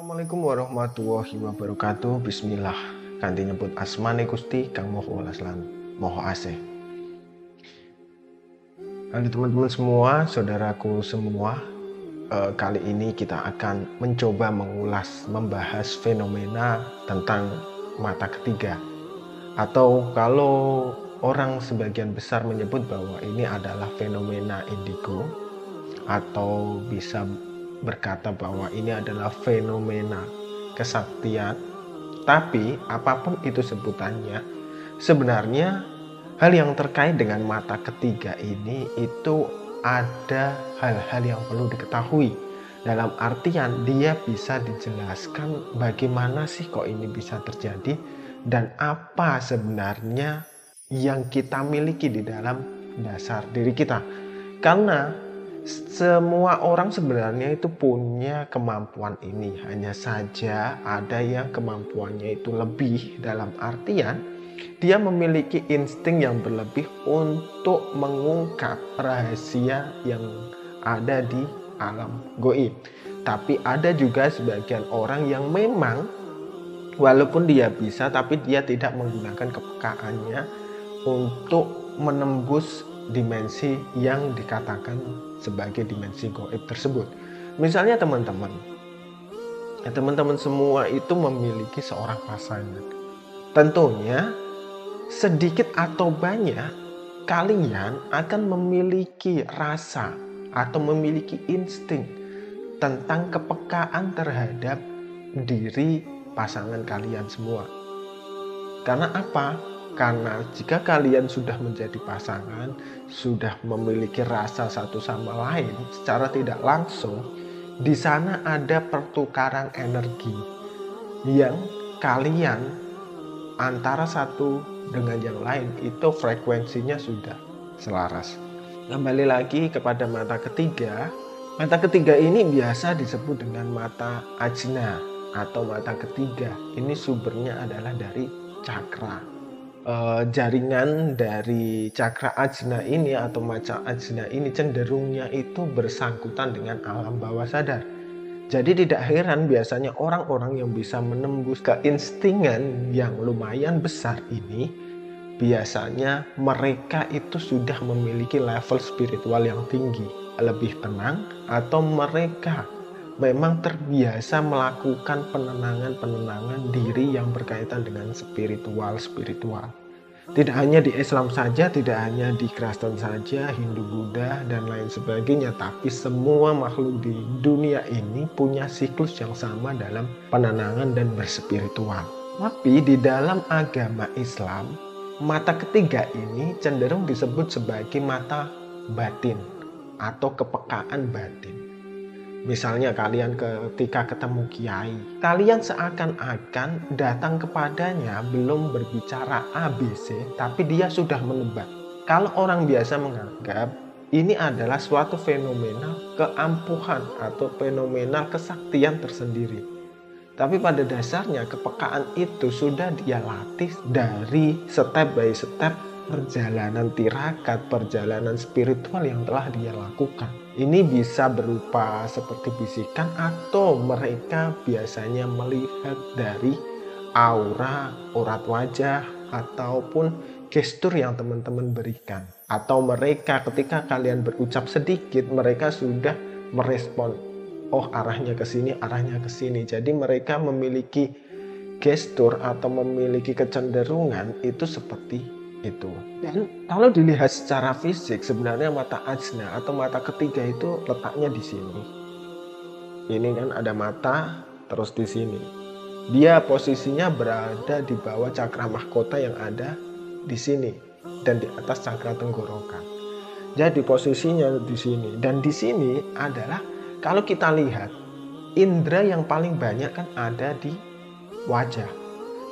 Assalamualaikum warahmatullahi wabarakatuh. Bismillah. Kanthi nyebut asmane Gusti kang Maha Welas lan Maha Asih. Halo teman-teman semua, saudaraku semua. Kali ini kita akan mencoba membahas fenomena tentang mata ketiga. Atau kalau orang sebagian besar menyebut bahwa ini adalah fenomena indigo, atau bisa berkata bahwa ini adalah fenomena kesaktian. Tapi apapun itu sebutannya, sebenarnya hal yang terkait dengan mata ketiga ini itu ada hal-hal yang perlu diketahui. Dalam artian dia bisa dijelaskan bagaimana sih kok ini bisa terjadi dan apa sebenarnya yang kita miliki di dalam dasar diri kita. Karena semua orang sebenarnya itu punya kemampuan ini. Hanya saja ada yang kemampuannya itu lebih, dalam artian dia memiliki insting yang berlebih untuk mengungkap rahasia yang ada di alam gaib. Tapi ada juga sebagian orang yang memang walaupun dia bisa, tapi dia tidak menggunakan kepekaannya untuk menembus dimensi yang dikatakan sebagai dimensi gaib tersebut. Misalnya teman-teman semua itu memiliki seorang pasangan. Tentunya sedikit atau banyak kalian akan memiliki rasa atau memiliki insting tentang kepekaan terhadap diri pasangan kalian semua. Karena apa? Karena jika kalian sudah menjadi pasangan, sudah memiliki rasa satu sama lain secara tidak langsung, di sana ada pertukaran energi yang kalian antara satu dengan yang lain itu frekuensinya sudah selaras. Kembali lagi kepada mata ketiga. Mata ketiga ini biasa disebut dengan mata ajna atau mata ketiga. Ini sumbernya adalah dari cakra. Jaringan dari cakra ajna ini atau maca ajna ini cenderungnya itu bersangkutan dengan alam bawah sadar. Jadi tidak heran biasanya orang-orang yang bisa menembus keinstingan yang lumayan besar ini, biasanya mereka itu sudah memiliki level spiritual yang tinggi, lebih tenang, atau mereka memang terbiasa melakukan penenangan diri yang berkaitan dengan spiritual. Tidak hanya di Islam saja, tidak hanya di Kristen saja, Hindu, Buddha, dan lain sebagainya, tapi semua makhluk di dunia ini punya siklus yang sama dalam penenangan dan berspiritual. Tapi di dalam agama Islam, mata ketiga ini cenderung disebut sebagai mata batin atau kepekaan batin. Misalnya kalian ketika ketemu kiai, kalian seakan-akan datang kepadanya belum berbicara ABC, tapi dia sudah menebak. Kalau orang biasa menganggap ini adalah suatu fenomena keampuhan atau fenomena kesaktian tersendiri. Tapi pada dasarnya kepekaan itu sudah dia latih dari step by step perjalanan tirakat, perjalanan spiritual yang telah dia lakukan. Ini bisa berupa seperti bisikan atau mereka biasanya melihat dari aura, urat wajah, ataupun gestur yang teman-teman berikan. Atau mereka ketika kalian berucap sedikit, mereka sudah merespon, oh arahnya ke sini, arahnya ke sini. Jadi mereka memiliki gestur atau memiliki kecenderungan itu seperti itu. Dan kalau dilihat secara fisik, sebenarnya mata ajna atau mata ketiga itu letaknya di sini. Ini kan ada mata, terus di sini. Dia posisinya berada di bawah cakra mahkota yang ada di sini dan di atas cakra tenggorokan. Jadi posisinya di sini, dan di sini adalah kalau kita lihat indera yang paling banyak kan ada di wajah.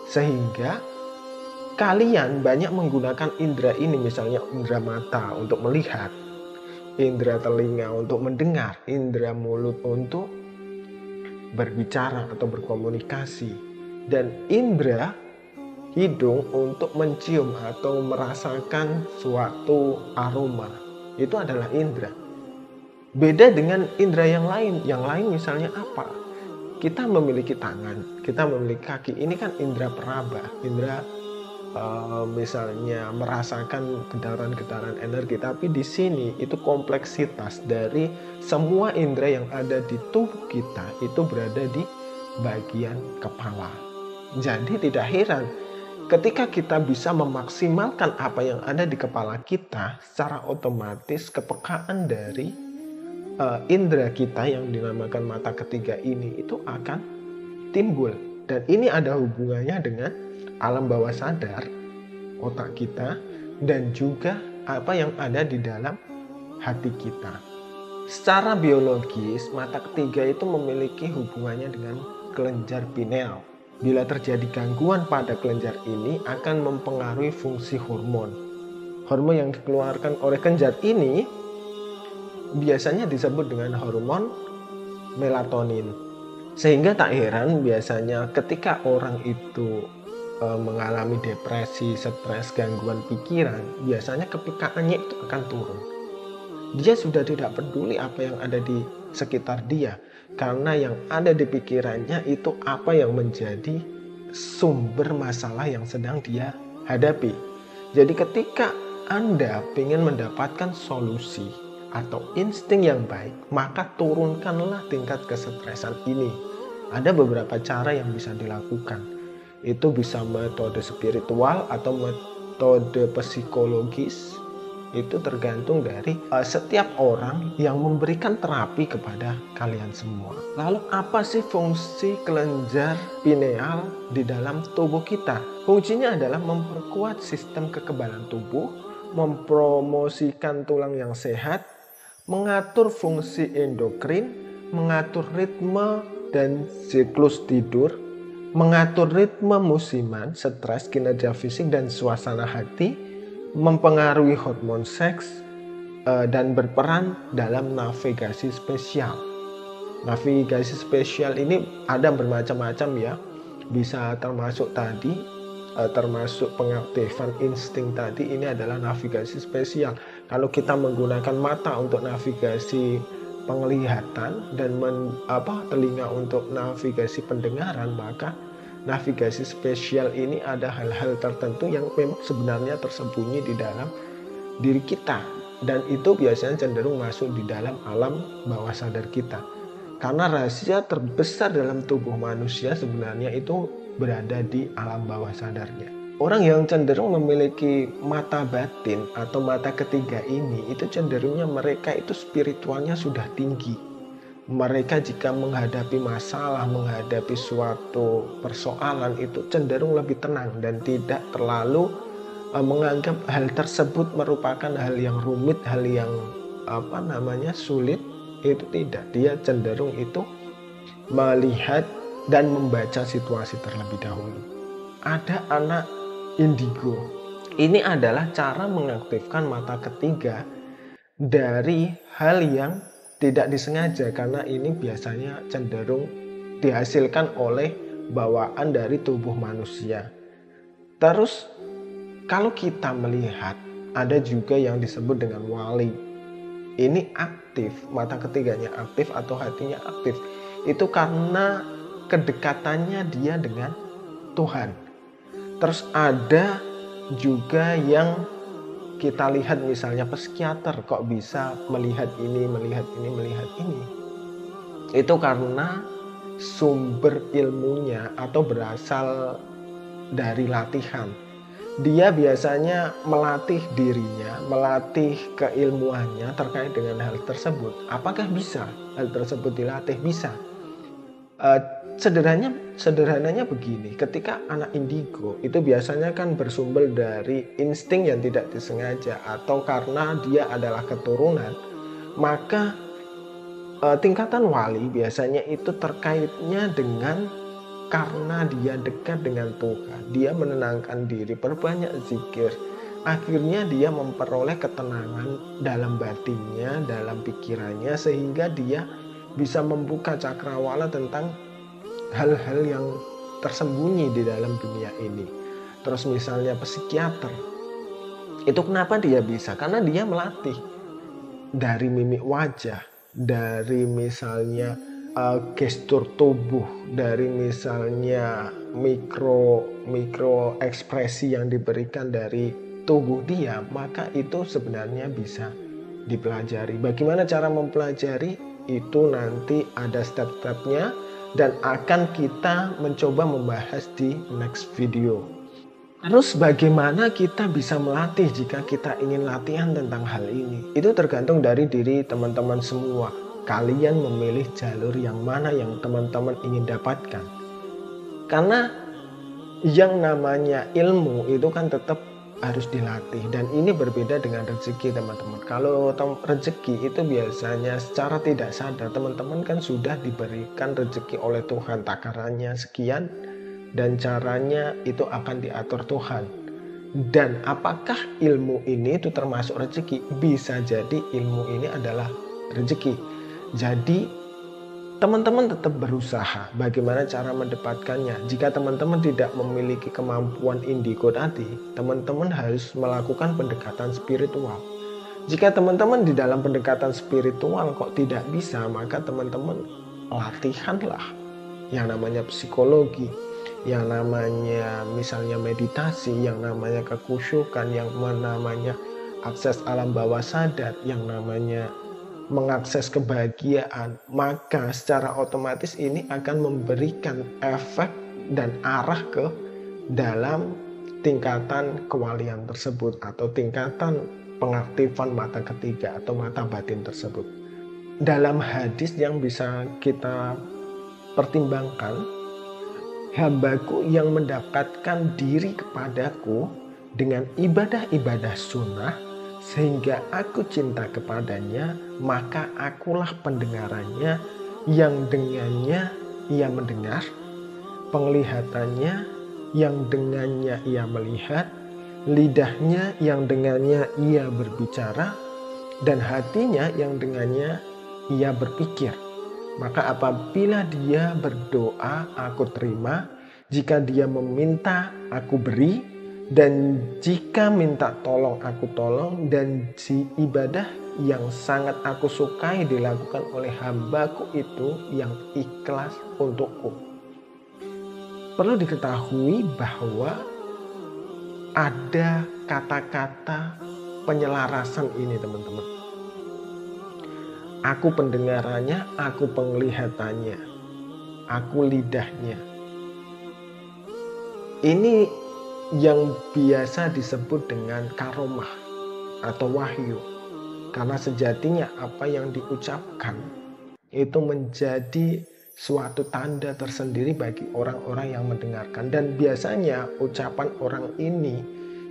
Sehingga kalian banyak menggunakan indera ini, misalnya indera mata untuk melihat, indera telinga untuk mendengar, indera mulut untuk berbicara atau berkomunikasi, dan indera hidung untuk mencium atau merasakan suatu aroma. Itu adalah indera. Beda dengan indera yang lain. Yang lain misalnya apa? kita memiliki tangan, kita memiliki kaki, ini kan indera peraba, indera misalnya merasakan getaran-getaran energi, tapi di sini itu kompleksitas dari semua indera yang ada di tubuh kita itu berada di bagian kepala. Jadi tidak heran ketika kita bisa memaksimalkan apa yang ada di kepala kita, secara otomatis kepekaan dari indera kita yang dinamakan mata ketiga ini itu akan timbul. Dan ini ada hubungannya dengan alam bawah sadar, otak kita, dan juga apa yang ada di dalam hati kita. Secara biologis, mata ketiga itu memiliki hubungannya dengan kelenjar pineal. Bila terjadi gangguan pada kelenjar ini akan mempengaruhi fungsi hormon. Hormon yang dikeluarkan oleh kelenjar ini biasanya disebut dengan hormon melatonin. Sehingga tak heran biasanya ketika orang itu mengalami depresi, stres, gangguan pikiran, biasanya kepekaannya itu akan turun. Dia sudah tidak peduli apa yang ada di sekitar dia, karena yang ada di pikirannya itu apa yang menjadi sumber masalah yang sedang dia hadapi. Jadi ketika Anda ingin mendapatkan solusi atau insting yang baik, maka turunkanlah tingkat kesetresan ini. Ada beberapa cara yang bisa dilakukan. Itu bisa metode spiritual atau metode psikologis. Itu tergantung dari setiap orang yang memberikan terapi kepada kalian semua. Lalu apa sih fungsi kelenjar pineal di dalam tubuh kita? Fungsinya adalah memperkuat sistem kekebalan tubuh, mempromosikan tulang yang sehat, mengatur fungsi endokrin, mengatur ritme dan siklus tidur, mengatur ritme musiman, stres, kinerja fisik dan suasana hati, mempengaruhi hormon seks, dan berperan dalam navigasi spesial. Navigasi spesial ini ada bermacam-macam ya, bisa termasuk termasuk pengaktifan insting tadi, ini adalah navigasi spesial. Kalau kita menggunakan mata untuk navigasi penglihatan dan telinga untuk navigasi pendengaran, maka navigasi spesial ini ada hal-hal tertentu yang memang sebenarnya tersembunyi di dalam diri kita, dan itu biasanya cenderung masuk di dalam alam bawah sadar kita. Karena rahasia terbesar dalam tubuh manusia sebenarnya itu berada di alam bawah sadarnya. Orang yang cenderung memiliki mata batin atau mata ketiga ini, itu cenderungnya mereka itu spiritualnya sudah tinggi. Mereka jika menghadapi masalah, menghadapi suatu persoalan itu cenderung lebih tenang dan tidak terlalu menganggap hal tersebut merupakan hal yang rumit, hal yang sulit. Itu tidak, dia cenderung itu melihat dan membaca situasi terlebih dahulu. Ada anak indigo. Ini adalah cara mengaktifkan mata ketiga dari hal yang tidak disengaja, karena ini biasanya cenderung dihasilkan oleh bawaan dari tubuh manusia. Terus kalau kita melihat ada juga yang disebut dengan wali. Ini aktif, mata ketiganya aktif atau hatinya aktif. Itu karena kedekatannya dia dengan Tuhan. Terus ada juga yang kita lihat misalnya psikiater kok bisa melihat ini, melihat ini, melihat ini. Itu karena sumber ilmunya atau berasal dari latihan. Dia biasanya melatih dirinya, melatih keilmuannya terkait dengan hal tersebut. Apakah bisa hal tersebut dilatih? Bisa. Sederhananya begini, ketika anak indigo itu biasanya kan bersumber dari insting yang tidak disengaja atau karena dia adalah keturunan, maka tingkatan wali biasanya itu terkaitnya dengan karena dia dekat dengan Tuhan, dia menenangkan diri, berbanyak zikir, akhirnya dia memperoleh ketenangan dalam batinnya, dalam pikirannya, sehingga dia bisa membuka cakrawala tentang hal-hal yang tersembunyi di dalam dunia ini. Terus misalnya psikiater, itu kenapa dia bisa? Karena dia melatih dari mimik wajah, dari misalnya gestur tubuh, dari misalnya mikro ekspresi yang diberikan dari tubuh dia, maka itu sebenarnya bisa dipelajari. Bagaimana cara mempelajari? Itu nanti ada step-stepnya dan akan kita mencoba membahas di next video. Terus bagaimana kita bisa melatih jika kita ingin latihan tentang hal ini? Itu tergantung dari diri teman-teman semua. Kalian memilih jalur yang mana yang teman-teman ingin dapatkan. Karena yang namanya ilmu itu kan tetap harus dilatih, dan ini berbeda dengan rezeki teman-teman. Kalau rezeki itu biasanya secara tidak sadar teman-teman kan sudah diberikan rezeki oleh Tuhan, takarannya sekian dan caranya itu akan diatur Tuhan. Dan apakah ilmu ini itu termasuk rezeki? Bisa jadi ilmu ini adalah rezeki. Jadi teman-teman tetap berusaha bagaimana cara mendapatkannya. Jika teman-teman tidak memiliki kemampuan indigo tadi, teman-teman harus melakukan pendekatan spiritual. Jika teman-teman di dalam pendekatan spiritual kok tidak bisa, maka teman-teman latihanlah yang namanya psikologi, yang namanya misalnya meditasi, yang namanya kekhusyukan, yang namanya akses alam bawah sadar, yang namanya mengakses kebahagiaan. Maka secara otomatis ini akan memberikan efek dan arah ke dalam tingkatan kewalian tersebut atau tingkatan pengaktifan mata ketiga atau mata batin tersebut. Dalam hadis yang bisa kita pertimbangkan, hambaku yang mendekatkan diri kepadaku dengan ibadah-ibadah sunnah sehingga aku cinta kepadanya, maka akulah pendengarannya yang dengannya ia mendengar, penglihatannya yang dengannya ia melihat, lidahnya yang dengannya ia berbicara, dan hatinya yang dengannya ia berpikir. Maka apabila dia berdoa, aku terima. Jika dia meminta, aku beri. Dan jika minta tolong, aku tolong. Dan si ibadah yang sangat aku sukai dilakukan oleh hambaku itu yang ikhlas untukku. Perlu diketahui bahwa ada kata-kata penyelarasan ini teman-teman. Aku pendengarannya, aku penglihatannya, aku lidahnya. Ini yang biasa disebut dengan karomah atau wahyu. Karena sejatinya apa yang diucapkan itu menjadi suatu tanda tersendiri bagi orang-orang yang mendengarkan. Dan biasanya ucapan orang ini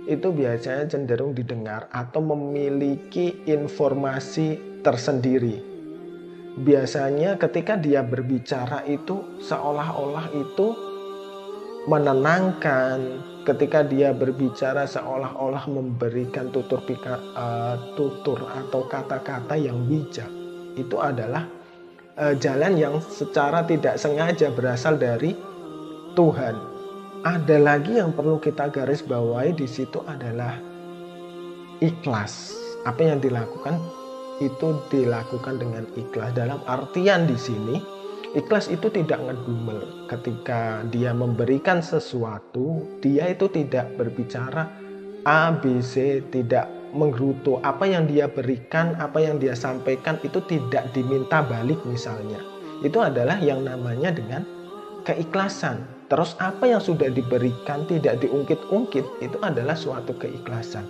itu biasanya cenderung didengar atau memiliki informasi tersendiri. Biasanya ketika dia berbicara itu seolah-olah itu menenangkan. Ketika dia berbicara seolah-olah memberikan tutur atau kata-kata yang bijak. Itu adalah jalan yang secara tidak sengaja berasal dari Tuhan. Ada lagi yang perlu kita garis bawahi di situ adalah ikhlas. Apa yang dilakukan itu dilakukan dengan ikhlas. Dalam artian di sini ikhlas itu tidak ngedumel. Ketika dia memberikan sesuatu, dia itu tidak berbicara A, B, C, tidak menggerutu. Apa yang dia berikan, apa yang dia sampaikan itu tidak diminta balik misalnya. Itu adalah yang namanya dengan keikhlasan. Terus apa yang sudah diberikan tidak diungkit-ungkit, itu adalah suatu keikhlasan.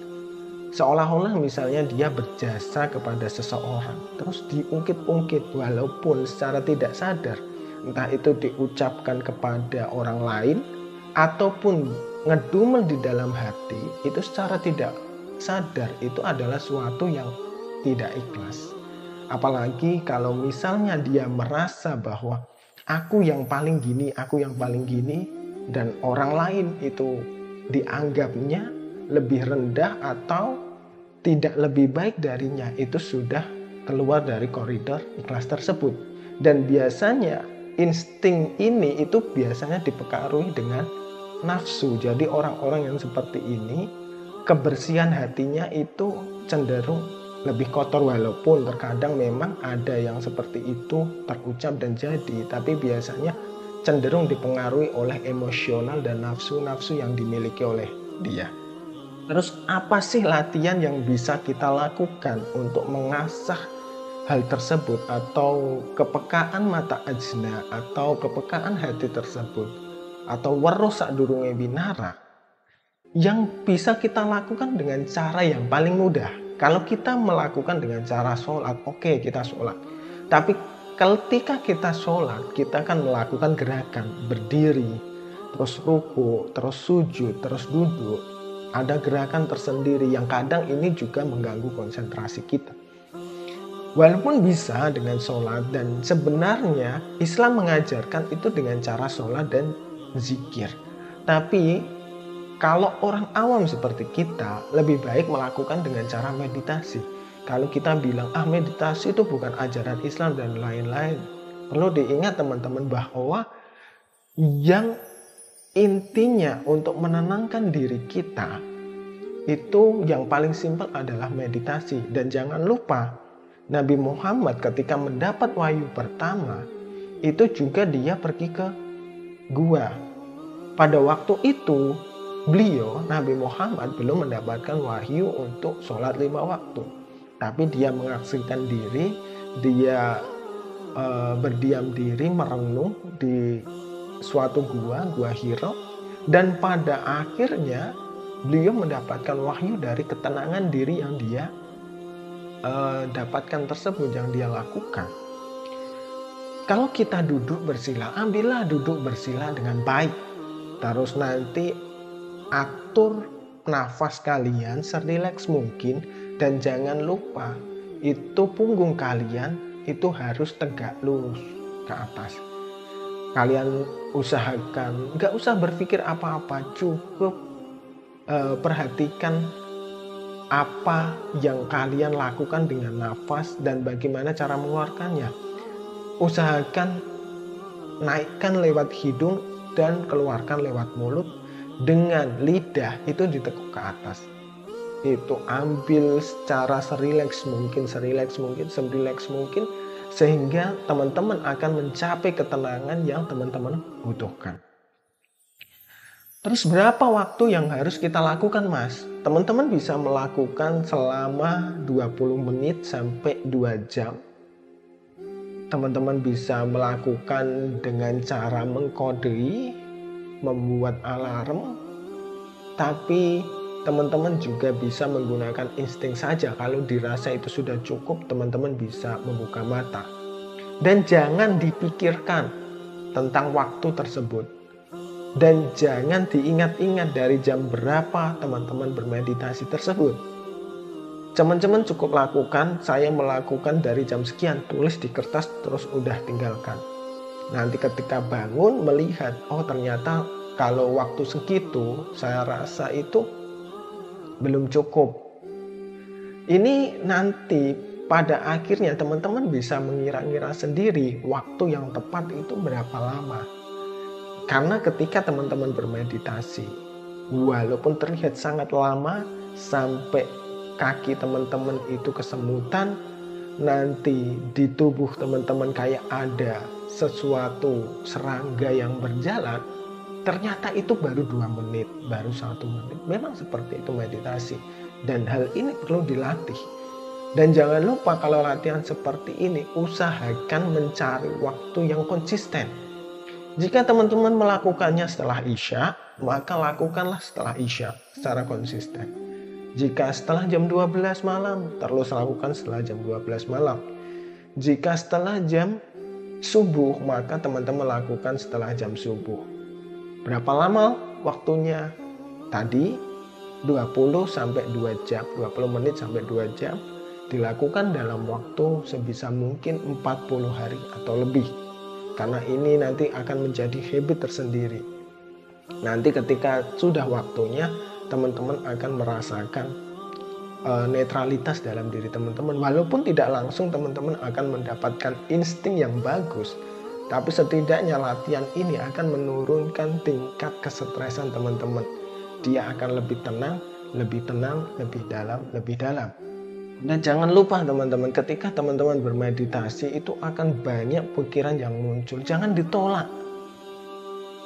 Seolah-olah misalnya dia berjasa kepada seseorang, terus diungkit-ungkit walaupun secara tidak sadar. Entah itu diucapkan kepada orang lain, ataupun ngedumel di dalam hati, itu secara tidak sadar, itu adalah suatu yang tidak ikhlas. Apalagi kalau misalnya dia merasa bahwa aku yang paling gini, aku yang paling gini, dan orang lain itu dianggapnya lebih rendah atau tidak lebih baik darinya, itu sudah keluar dari koridor ikhlas tersebut. Dan biasanya insting ini itu biasanya dipengaruhi dengan nafsu. Jadi orang-orang yang seperti ini kebersihan hatinya itu cenderung lebih kotor, walaupun terkadang memang ada yang seperti itu terucap dan jadi, tapi biasanya cenderung dipengaruhi oleh emosional dan nafsu-nafsu yang dimiliki oleh dia. Terus apa sih latihan yang bisa kita lakukan untuk mengasah hal tersebut, atau kepekaan mata ajna atau kepekaan hati tersebut, atau weruh sadurunge winara, yang bisa kita lakukan dengan cara yang paling mudah. Kalau kita melakukan dengan cara sholat, oke, kita sholat. Tapi ketika kita sholat, kita akan melakukan gerakan berdiri, terus ruku, terus sujud, terus duduk. Ada gerakan tersendiri yang kadang ini juga mengganggu konsentrasi kita. Walaupun bisa dengan sholat, dan sebenarnya Islam mengajarkan itu dengan cara sholat dan zikir. Tapi kalau orang awam seperti kita, lebih baik melakukan dengan cara meditasi. Kalau kita bilang, meditasi itu bukan ajaran Islam dan lain-lain, perlu diingat teman-teman bahwa yang intinya untuk menenangkan diri kita, itu yang paling simpel adalah meditasi. Dan jangan lupa, Nabi Muhammad ketika mendapat wahyu pertama, itu juga dia pergi ke gua. Pada waktu itu, beliau, Nabi Muhammad, belum mendapatkan wahyu untuk sholat 5 waktu. Tapi dia mengaksikan diri, dia berdiam diri, merenung di suatu gua Hira. Dan pada akhirnya, beliau mendapatkan wahyu dari ketenangan diri yang dia dapatkan tersebut, yang dia lakukan. Kalau kita duduk bersila, ambillah duduk bersila dengan baik. Terus nanti atur nafas kalian serileks mungkin, dan jangan lupa itu punggung kalian itu harus tegak lurus ke atas. Kalian usahakan nggak usah berpikir apa-apa, cukup perhatikan apa yang kalian lakukan dengan nafas dan bagaimana cara mengeluarkannya. Usahakan naikkan lewat hidung dan keluarkan lewat mulut, dengan lidah itu ditekuk ke atas. Itu ambil secara serileks mungkin, sehingga teman-teman akan mencapai ketenangan yang teman-teman butuhkan. Terus berapa waktu yang harus kita lakukan, Mas? Teman-teman bisa melakukan selama 20 menit sampai 2 jam. Teman-teman bisa melakukan dengan cara mengkodei, membuat alarm, tapi teman-teman juga bisa menggunakan insting saja. Kalau dirasa itu sudah cukup, teman-teman bisa membuka mata. Dan jangan dipikirkan tentang waktu tersebut. Dan jangan diingat-ingat dari jam berapa teman-teman bermeditasi tersebut. Teman-teman cukup lakukan, saya melakukan dari jam sekian, tulis di kertas, terus udah tinggalkan. Nanti ketika bangun melihat, ternyata kalau waktu segitu saya rasa itu belum cukup. Ini nanti pada akhirnya teman-teman bisa mengira-ngira sendiri waktu yang tepat itu berapa lama. Karena ketika teman-teman bermeditasi, walaupun terlihat sangat lama, sampai kaki teman-teman itu kesemutan, nanti di tubuh teman-teman kayak ada sesuatu serangga yang berjalan, ternyata itu baru 2 menit, baru 1 menit. Memang seperti itu meditasi. Dan hal ini perlu dilatih. Dan jangan lupa kalau latihan seperti ini, usahakan mencari waktu yang konsisten. Jika teman-teman melakukannya setelah Isya, maka lakukanlah setelah Isya secara konsisten. Jika setelah jam 12 malam, terus lakukan setelah jam 12 malam. Jika setelah jam subuh, maka teman-teman lakukan setelah jam subuh. Berapa lama waktunya? Tadi 20 sampai 2 jam, 20 menit sampai 2 jam. Dilakukan dalam waktu sebisa mungkin 40 hari atau lebih. Karena ini nanti akan menjadi habit tersendiri. Nanti ketika sudah waktunya, teman-teman akan merasakan netralitas dalam diri teman-teman. Walaupun tidak langsung teman-teman akan mendapatkan insting yang bagus, tapi setidaknya latihan ini akan menurunkan tingkat kesetresan teman-teman. Dia akan lebih tenang, lebih dalam, lebih dalam. Dan jangan lupa teman-teman, ketika teman-teman bermeditasi itu akan banyak pikiran yang muncul. Jangan ditolak.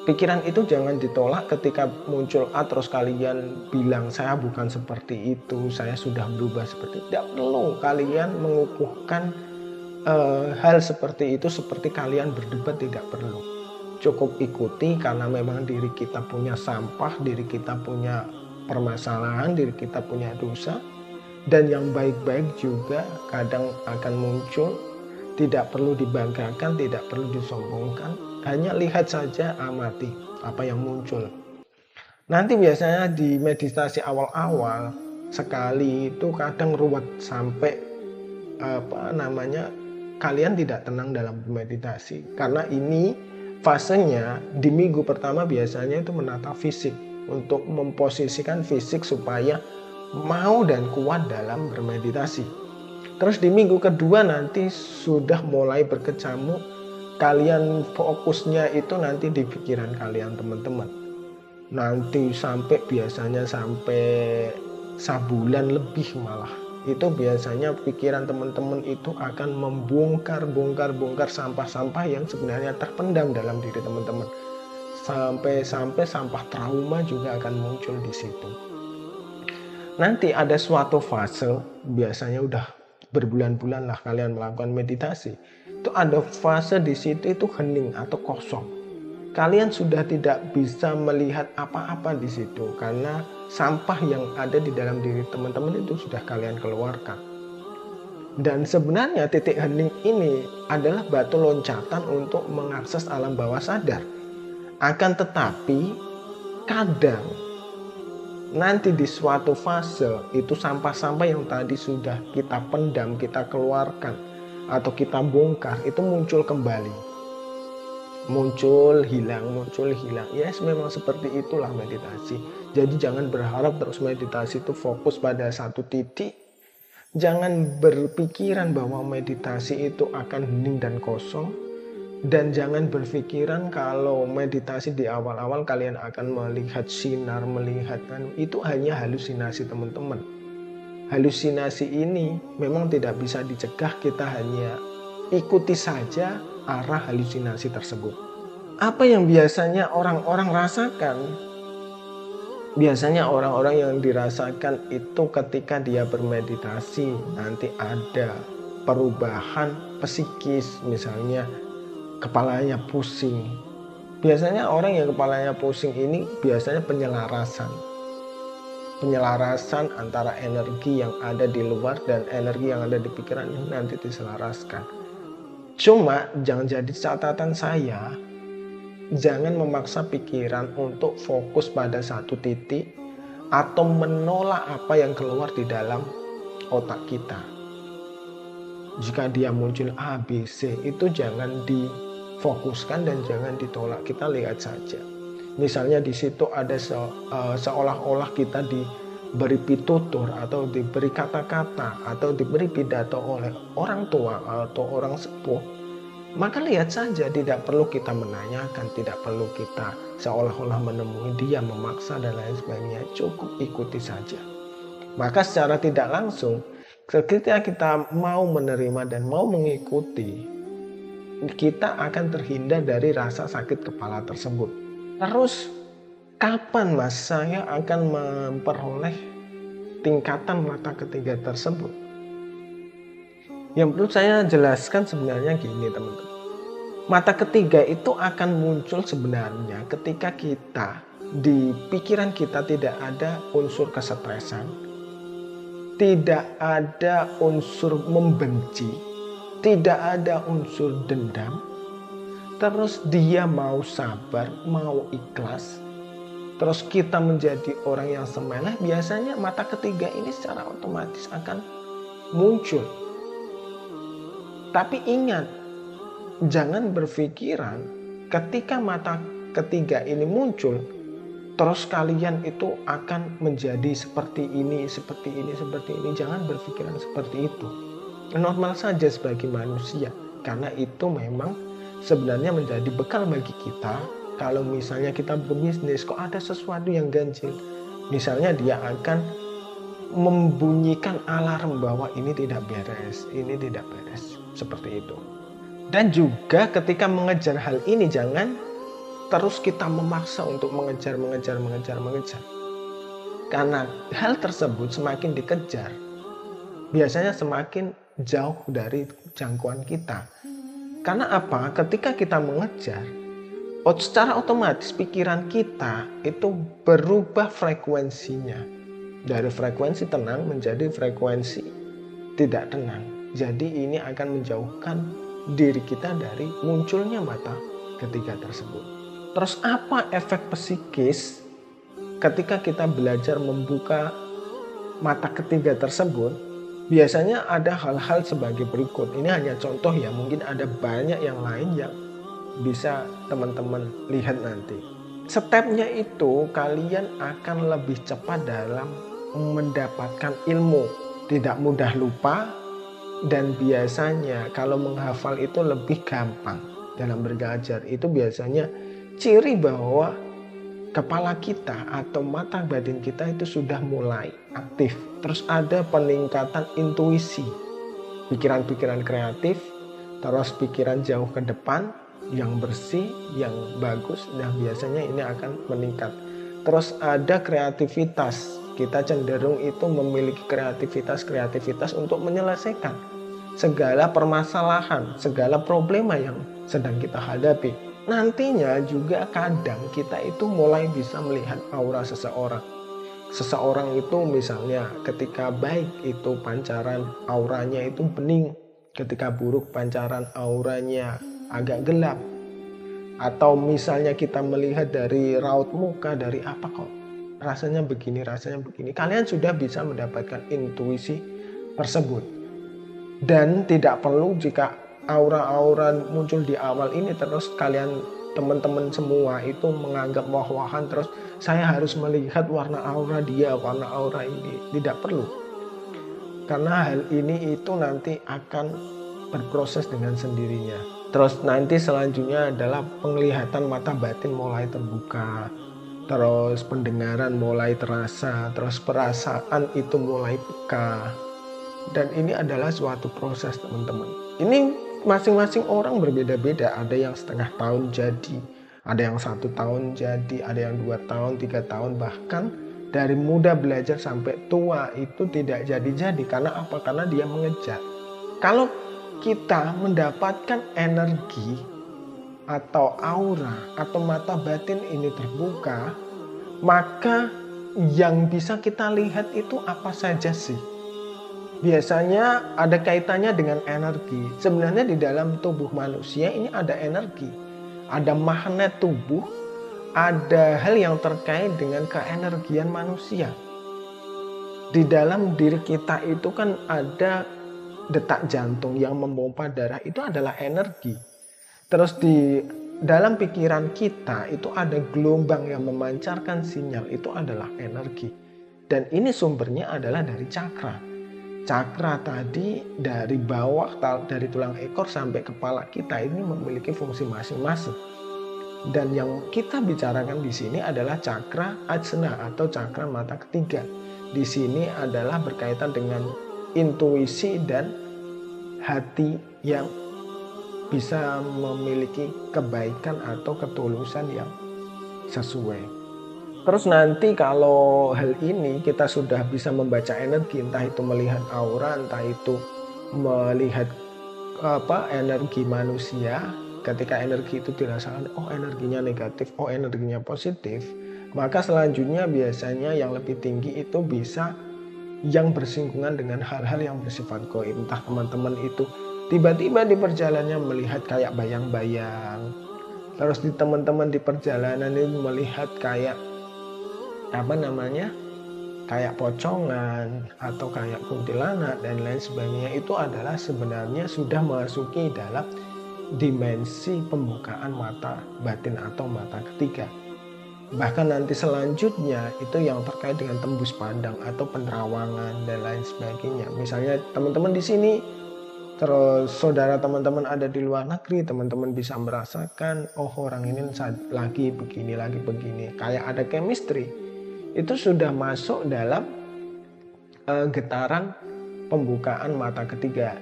Pikiran itu jangan ditolak ketika muncul terus kalian bilang saya bukan seperti itu, saya sudah berubah seperti itu. Tidak perlu kalian mengukuhkan hal seperti itu seperti kalian berdebat, tidak perlu. Cukup ikuti karena memang diri kita punya sampah, diri kita punya permasalahan, diri kita punya dosa. Dan yang baik-baik juga kadang akan muncul. Tidak perlu dibanggakan, tidak perlu disombongkan. Hanya lihat saja, amati apa yang muncul. Nanti biasanya di meditasi awal-awal sekali itu kadang ruwet sampai kalian tidak tenang dalam meditasi. Karena ini fasenya di minggu pertama biasanya itu menata fisik, untuk memposisikan fisik supaya mau dan kuat dalam bermeditasi. Terus di minggu kedua nanti sudah mulai berkecamuk, kalian fokusnya itu nanti di pikiran kalian teman-teman. Nanti biasanya sampai sebulan lebih malah. Itu biasanya pikiran teman-teman itu akan membongkar sampah-sampah yang sebenarnya terpendam dalam diri teman-teman. Sampai sampah trauma juga akan muncul di situ. Nanti ada suatu fase, biasanya udah berbulan-bulan lah kalian melakukan meditasi. Itu ada fase di situ itu hening atau kosong. Kalian sudah tidak bisa melihat apa-apa di situ karena sampah yang ada di dalam diri teman-teman itu sudah kalian keluarkan. Dan sebenarnya titik hening ini adalah batu loncatan untuk mengakses alam bawah sadar. Akan tetapi kadang nanti di suatu fase itu sampah-sampah yang tadi sudah kita pendam, kita keluarkan atau kita bongkar itu muncul kembali. Muncul hilang. Yes, memang seperti itulah meditasi. Jadi jangan berharap terus meditasi itu fokus pada satu titik. Jangan berpikiran bahwa meditasi itu akan hening dan kosong. Dan jangan berpikiran kalau meditasi di awal-awal kalian akan melihat sinar, itu hanya halusinasi teman-teman. Halusinasi ini memang tidak bisa dicegah, kita hanya ikuti saja arah halusinasi tersebut. Apa yang biasanya orang-orang rasakan? Biasanya orang-orang yang dirasakan itu ketika dia bermeditasi nanti ada perubahan psikis, misalnya kepalanya pusing. Biasanya orang yang kepalanya pusing ini biasanya penyelarasan antara energi yang ada di luar dan energi yang ada di pikiran ini nanti diselaraskan. Cuma jangan jadi catatan saya, jangan memaksa pikiran untuk fokus pada satu titik atau menolak apa yang keluar di dalam otak kita. Jika dia muncul A, B, C, itu jangan difokuskan dan jangan ditolak. Kita lihat saja. Misalnya di situ ada seolah-olah kita diberi pitutur atau diberi kata-kata atau diberi pidato oleh orang tua atau orang sepuh. Maka lihat saja, tidak perlu kita menanyakan, tidak perlu kita seolah-olah menemui dia, memaksa dan lain sebagainya. Cukup ikuti saja. Maka secara tidak langsung, ketika kita mau menerima dan mau mengikuti, kita akan terhindar dari rasa sakit kepala tersebut. Terus, kapan Mas saya akan memperoleh tingkatan mata ketiga tersebut? Yang perlu saya jelaskan sebenarnya gini teman-teman. Mata ketiga itu akan muncul sebenarnya ketika kita di pikiran kita tidak ada unsur kesetresan, tidak ada unsur membenci, tidak ada unsur dendam. Terus dia mau sabar, mau ikhlas. Terus kita menjadi orang yang semeleh, biasanya mata ketiga ini secara otomatis akan muncul. Tapi ingat, jangan berpikiran ketika mata ketiga ini muncul, terus kalian itu akan menjadi seperti ini. Jangan berpikiran seperti itu. Normal saja sebagai manusia, karena itu memang sebenarnya menjadi bekal bagi kita. Kalau misalnya kita berbisnis, kok ada sesuatu yang ganjil, misalnya dia akan membunyikan alarm bahwa ini tidak beres, ini tidak beres, seperti itu. Dan juga ketika mengejar hal ini, jangan terus kita memaksa untuk mengejar. Karena hal tersebut semakin dikejar, biasanya semakin jauh dari jangkauan kita. Karena apa? Ketika kita mengejar, secara otomatis pikiran kita itu berubah frekuensinya. Dari frekuensi tenang menjadi frekuensi tidak tenang. Jadi ini akan menjauhkan diri kita dari munculnya mata ketiga tersebut. Terus apa efek psikis ketika kita belajar membuka mata ketiga tersebut? Biasanya ada hal-hal sebagai berikut. Ini hanya contoh ya, mungkin ada banyak yang lain yang bisa teman-teman lihat nanti. Stepnya itu kalian akan lebih cepat dalam mendapatkan ilmu, tidak mudah lupa, dan biasanya kalau menghafal itu lebih gampang dalam belajar. Itu biasanya ciri bahwa kepala kita atau mata batin kita itu sudah mulai aktif. Terus ada peningkatan intuisi, pikiran-pikiran kreatif, terus pikiran jauh ke depan, yang bersih, yang bagus, dan biasanya ini akan meningkat. Terus ada kreativitas, kita cenderung itu memiliki kreativitas untuk menyelesaikan segala permasalahan, segala problema yang sedang kita hadapi. Nantinya juga kadang kita itu mulai bisa melihat aura seseorang. Seseorang itu misalnya ketika baik itu pancaran auranya itu bening, ketika buruk pancaran auranya agak gelap. Atau misalnya kita melihat dari raut muka, dari apa kok rasanya begini. Kalian sudah bisa mendapatkan intuisi tersebut. Dan tidak perlu jika aura-aura muncul di awal ini terus kalian teman-teman semua itu menganggap wah-wahan, terus saya harus melihat warna aura dia, warna aura ini. Tidak perlu. Karena hal ini itu nanti akan berproses dengan sendirinya. Terus nanti selanjutnya adalah penglihatan mata batin mulai terbuka, terus pendengaran mulai terasa, terus perasaan itu mulai peka. Dan ini adalah suatu proses teman-teman. Ini masing-masing orang berbeda-beda. Ada yang setengah tahun jadi, ada yang 1 tahun jadi, ada yang 2 tahun, 3 tahun, bahkan dari muda belajar sampai tua itu tidak jadi-jadi. Karena apa? Karena dia mengejar. Kalau kita mendapatkan energi atau aura atau mata batin ini terbuka, maka yang bisa kita lihat itu apa saja sih? Biasanya ada kaitannya dengan energi. Sebenarnya di dalam tubuh manusia ini ada energi, ada magnet tubuh, ada hal yang terkait dengan keenergian manusia. Di dalam diri kita itu kan ada detak jantung yang memompa darah, itu adalah energi. Terus di dalam pikiran kita itu ada gelombang yang memancarkan sinyal, itu adalah energi. Dan ini sumbernya adalah dari cakra. Cakra tadi dari bawah, dari tulang ekor sampai kepala kita ini memiliki fungsi masing-masing. Dan yang kita bicarakan di sini adalah cakra ajna atau cakra mata ketiga. Di sini adalah berkaitan dengan intuisi dan hati yang bisa memiliki kebaikan atau ketulusan yang sesuai. Terus nanti kalau hal ini kita sudah bisa membaca energi, entah itu melihat aura, entah itu melihat energi manusia. Ketika energi itu dirasakan, oh energinya negatif, oh energinya positif, maka selanjutnya biasanya yang lebih tinggi itu bisa yang bersinggungan dengan hal-hal yang bersifat gaib. Entah teman-teman itu tiba-tiba di perjalanannya melihat kayak bayang-bayang, terus di teman-teman di perjalanan ini melihat kayak kayak pocongan atau kayak kuntilanak dan lain sebagainya. Itu adalah sebenarnya sudah memasuki dalam dimensi pembukaan mata batin atau mata ketiga. Bahkan nanti selanjutnya itu yang terkait dengan tembus pandang atau penerawangan dan lain sebagainya. Misalnya teman-teman di sini, terus saudara teman-teman ada di luar negeri, teman-teman bisa merasakan, oh orang ini lagi begini, kayak ada chemistry. Itu sudah masuk dalam getaran pembukaan mata ketiga.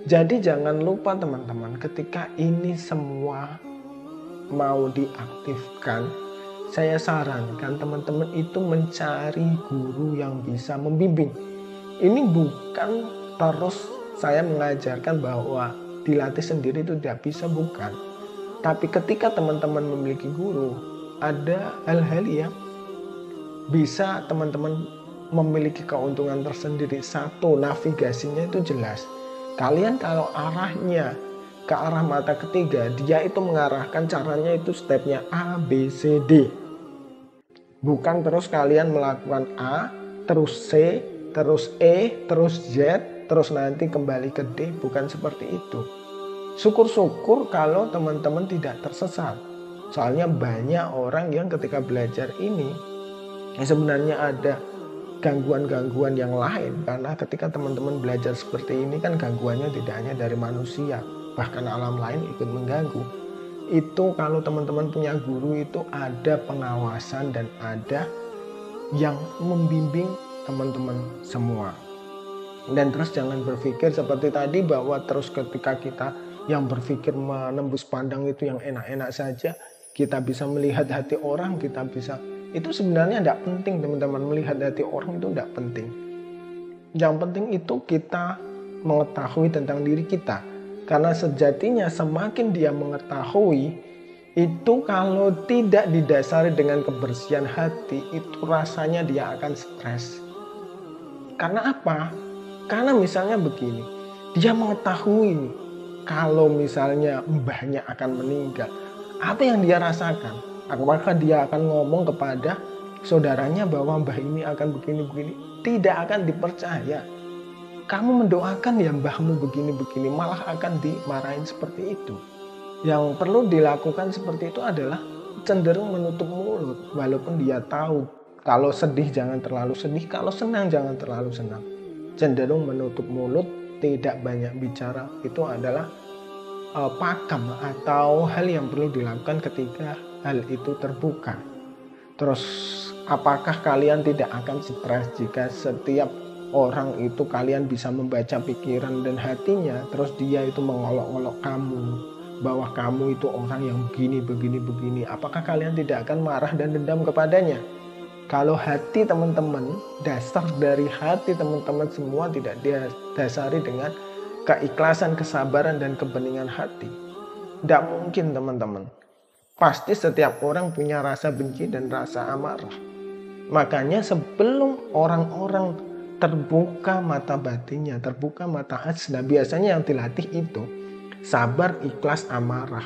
Jadi jangan lupa teman-teman, ketika ini semua mau diaktifkan, saya sarankan teman-teman itu mencari guru yang bisa membimbing. Ini bukan terus saya mengajarkan bahwa dilatih sendiri itu tidak bisa, bukan. Tapi ketika teman-teman memiliki guru, ada hal-hal yang bisa teman-teman memiliki keuntungan tersendiri. Satu, navigasinya itu jelas. Kalian kalau arahnya ke arah mata ketiga, dia itu mengarahkan caranya itu stepnya A, B, C, D. Bukan terus kalian melakukan A, terus C, terus E, terus Z, terus nanti kembali ke D. Bukan seperti itu. Syukur-syukur kalau teman-teman tidak tersesat. Soalnya banyak orang yang ketika belajar ini sebenarnya ada gangguan-gangguan yang lain, karena ketika teman-teman belajar seperti ini kan gangguannya tidak hanya dari manusia, bahkan alam lain ikut mengganggu. Itu kalau teman-teman punya guru itu ada pengawasan dan ada yang membimbing teman-teman semua. Dan terus jangan berpikir seperti tadi bahwa terus ketika kita yang berpikir menembus pandang itu yang enak-enak saja, kita bisa melihat hati orang, kita bisa. Itu sebenarnya tidak penting teman-teman, melihat hati orang itu tidak penting. Yang penting itu kita mengetahui tentang diri kita. Karena sejatinya semakin dia mengetahui, itu kalau tidak didasari dengan kebersihan hati, itu rasanya dia akan stres. Karena apa? Karena misalnya begini, dia mengetahui kalau misalnya mbahnya akan meninggal, apa yang dia rasakan? Apakah dia akan ngomong kepada saudaranya bahwa mbah ini akan begini-begini? Tidak akan dipercaya. Kamu mendoakan ya mbahmu begini-begini, malah akan dimarahin seperti itu. Yang perlu dilakukan seperti itu adalah cenderung menutup mulut. Walaupun dia tahu kalau sedih jangan terlalu sedih, kalau senang jangan terlalu senang. Cenderung menutup mulut, tidak banyak bicara, itu adalah pakem atau hal yang perlu dilakukan ketika hal itu terbuka. Terus apakah kalian tidak akan stres jika setiap orang itu kalian bisa membaca pikiran dan hatinya, terus dia itu mengolok-olok kamu bahwa kamu itu orang yang begini. Apakah kalian tidak akan marah dan dendam kepadanya? Kalau hati teman-teman, dasar dari hati teman-teman semua tidak didasari dengan keikhlasan, kesabaran, dan kebeningan hati, tidak mungkin teman-teman. Pasti setiap orang punya rasa benci dan rasa amarah. Makanya sebelum orang-orang terbuka mata batinnya, terbuka mata hati, biasanya yang dilatih itu sabar, ikhlas, amarah.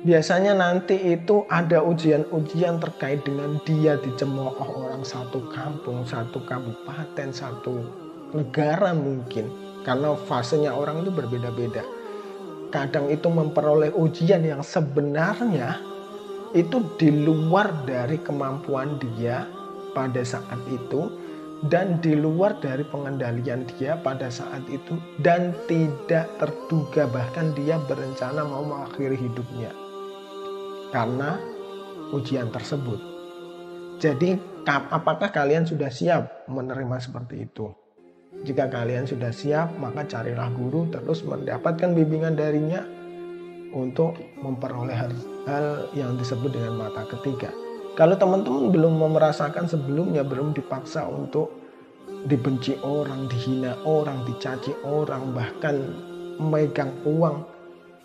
Biasanya nanti itu ada ujian-ujian terkait dengan dia dicemooh orang satu kampung, satu kabupaten, satu negara mungkin. Karena fasenya orang itu berbeda-beda. Kadang itu memperoleh ujian yang sebenarnya itu di luar dari kemampuan dia pada saat itu, dan di luar dari pengendalian dia pada saat itu, dan tidak terduga, bahkan dia berencana mau mengakhiri hidupnya karena ujian tersebut. Jadi apakah kalian sudah siap menerima seperti itu? Jika kalian sudah siap, maka carilah guru, terus mendapatkan bimbingan darinya untuk memperoleh hal yang disebut dengan mata ketiga. Kalau teman-teman belum merasakan sebelumnya, belum dipaksa untuk dibenci orang, dihina orang, dicaci orang, bahkan memegang uang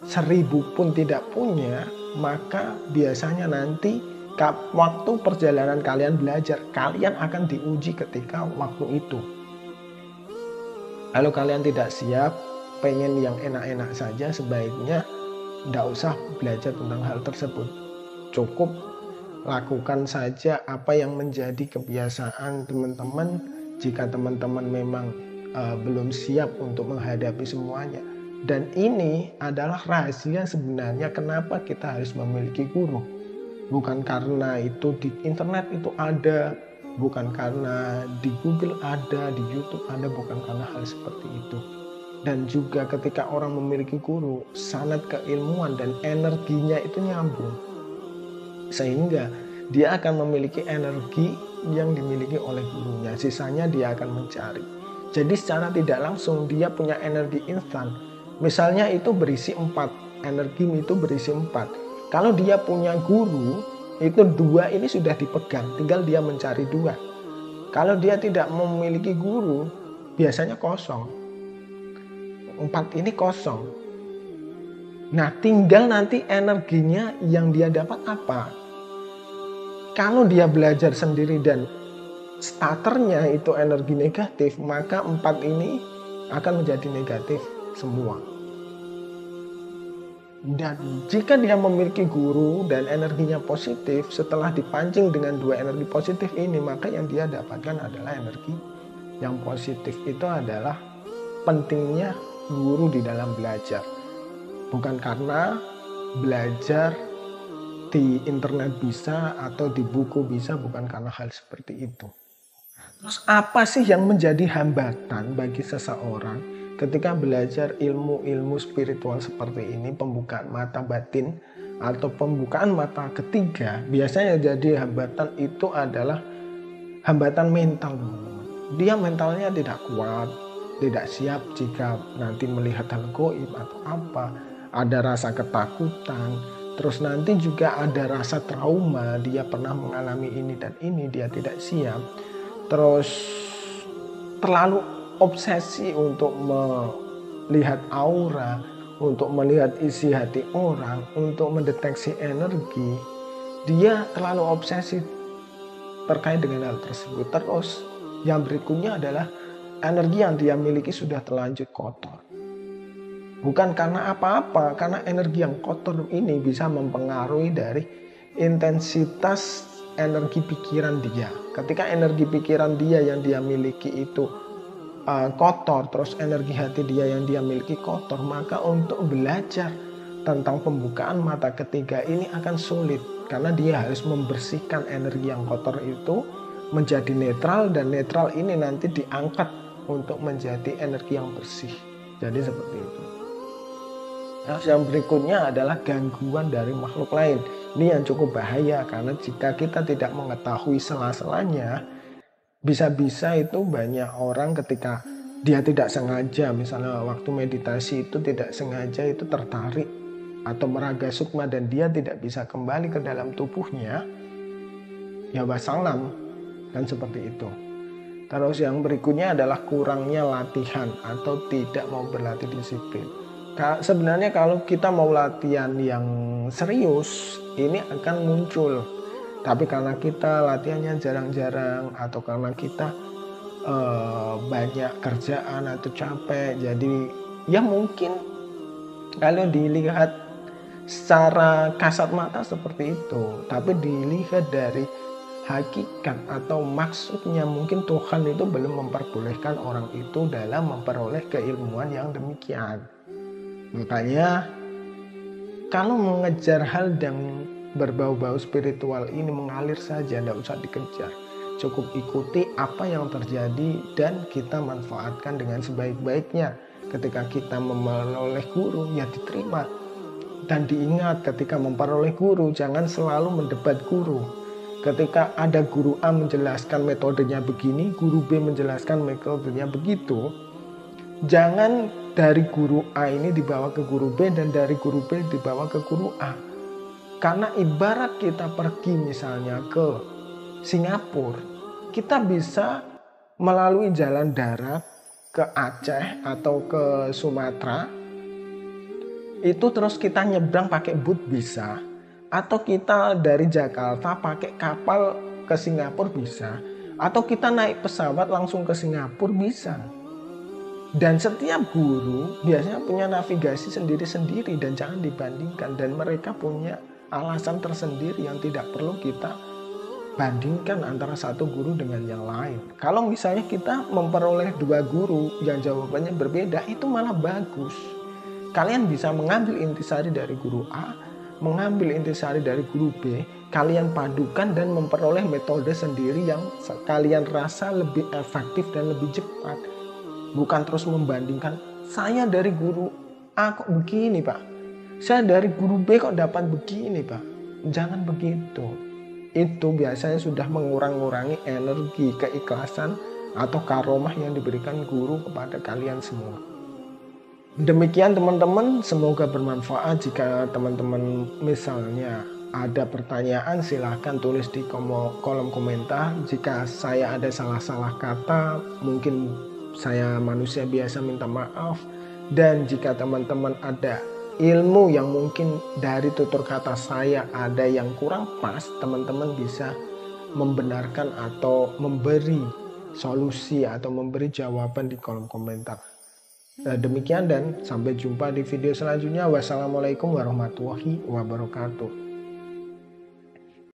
1000 pun tidak punya, maka biasanya nanti waktu perjalanan kalian belajar, kalian akan diuji ketika waktu itu. Kalau kalian tidak siap, pengen yang enak-enak saja, sebaiknya tidak usah belajar tentang hal tersebut. Cukup lakukan saja apa yang menjadi kebiasaan teman-teman. Jika teman-teman memang belum siap untuk menghadapi semuanya. Dan ini adalah rahasia sebenarnya kenapa kita harus memiliki guru. Bukan karena itu di internet itu ada, bukan karena di Google ada, di YouTube ada, bukan karena hal seperti itu. Dan juga ketika orang memiliki guru, sanad keilmuan dan energinya itu nyambung. Sehingga dia akan memiliki energi yang dimiliki oleh gurunya. Sisanya dia akan mencari. Jadi secara tidak langsung dia punya energi instan. Misalnya itu berisi 4, energi itu berisi 4. Kalau dia punya guru, itu 2 ini sudah dipegang, tinggal dia mencari 2. Kalau dia tidak memiliki guru, biasanya kosong. 4 ini kosong. Nah, tinggal nanti energinya yang dia dapat apa. Kalau dia belajar sendiri dan starternya itu energi negatif, maka 4 ini akan menjadi negatif semua. Dan jika dia memiliki guru dan energinya positif, setelah dipancing dengan 2 energi positif ini, maka yang dia dapatkan adalah energi yang positif. Itu adalah pentingnya guru di dalam belajar. Bukan karena belajar di internet bisa atau di buku bisa, bukan karena hal seperti itu. Terus apa sih yang menjadi hambatan bagi seseorang ketika belajar ilmu-ilmu spiritual seperti ini, pembukaan mata batin atau pembukaan mata ketiga? Biasanya jadi hambatan itu adalah hambatan mental. Dia mentalnya tidak kuat, tidak siap jika nanti melihat hal gaib atau apa. Ada rasa ketakutan, terus nanti juga ada rasa trauma, dia pernah mengalami ini dan ini, dia tidak siap. Terus terlalu obsesi untuk melihat aura, untuk melihat isi hati orang, untuk mendeteksi energi. Dia terlalu obsesi terkait dengan hal tersebut. Terus yang berikutnya adalah energi yang dia miliki sudah terlanjur kotor. Bukan karena apa-apa, karena energi yang kotor ini bisa mempengaruhi dari intensitas energi pikiran dia. Ketika energi pikiran dia yang dia miliki itu kotor, terus energi hati dia yang dia miliki kotor, maka untuk belajar tentang pembukaan mata ketiga ini akan sulit. Karena dia harus membersihkan energi yang kotor itu menjadi netral, dan netral ini nanti diangkat untuk menjadi energi yang bersih. Jadi seperti itu. Nah, yang berikutnya adalah gangguan dari makhluk lain. Ini yang cukup bahaya, karena jika kita tidak mengetahui sela-selanya, bisa-bisa itu banyak orang ketika dia tidak sengaja, misalnya waktu meditasi itu tidak sengaja itu tertarik atau meraga sukma dan dia tidak bisa kembali ke dalam tubuhnya, ya wassalam, kan seperti itu. Terus yang berikutnya adalah kurangnya latihan atau tidak mau berlatih disiplin. Sebenarnya kalau kita mau latihan yang serius, ini akan muncul. Tapi karena kita latihannya jarang-jarang, atau karena kita banyak kerjaan atau capek, jadi ya mungkin kalau dilihat secara kasat mata seperti itu. Tapi dilihat dari hakikat atau maksudnya, mungkin Tuhan itu belum memperbolehkan orang itu dalam memperoleh keilmuan yang demikian. Makanya kalau mengejar hal yang berbau-bau spiritual ini mengalir saja, tidak usah dikejar. Cukup ikuti apa yang terjadi dan kita manfaatkan dengan sebaik-baiknya. Ketika kita memperoleh guru, ya diterima. Dan diingat, ketika memperoleh guru, jangan selalu mendebat guru. Ketika ada guru A menjelaskan metodenya begini, guru B menjelaskan metodenya begitu, jangan dari guru A ini dibawa ke guru B dan dari guru B dibawa ke guru A. Karena ibarat kita pergi misalnya ke Singapura, kita bisa melalui jalan darat ke Aceh atau ke Sumatera, itu terus kita nyebrang pakai boot bisa, atau kita dari Jakarta pakai kapal ke Singapura bisa, atau kita naik pesawat langsung ke Singapura bisa. Dan setiap guru biasanya punya navigasi sendiri-sendiri dan jangan dibandingkan, dan mereka punya alasan tersendiri yang tidak perlu kita bandingkan antara satu guru dengan yang lain. Kalau misalnya kita memperoleh 2 guru yang jawabannya berbeda, itu malah bagus. Kalian bisa mengambil intisari dari guru A, mengambil intisari dari guru B, kalian padukan dan memperoleh metode sendiri yang kalian rasa lebih efektif dan lebih cepat. Bukan terus membandingkan, saya dari guru A kok begini Pak, saya dari guru B kok dapat begini Pak. Jangan begitu. Itu biasanya sudah mengurangi energi keikhlasan atau karomah yang diberikan guru kepada kalian semua. Demikian teman-teman, semoga bermanfaat. Jika teman-teman misalnya ada pertanyaan, silahkan tulis di kolom komentar. Jika saya ada salah-salah kata, mungkin saya manusia biasa, minta maaf. Dan jika teman-teman ada ilmu yang mungkin dari tutur kata saya ada yang kurang pas, teman-teman bisa membenarkan atau memberi solusi atau memberi jawaban di kolom komentar. Demikian dan sampai jumpa di video selanjutnya. Wassalamualaikum warahmatullahi wabarakatuh.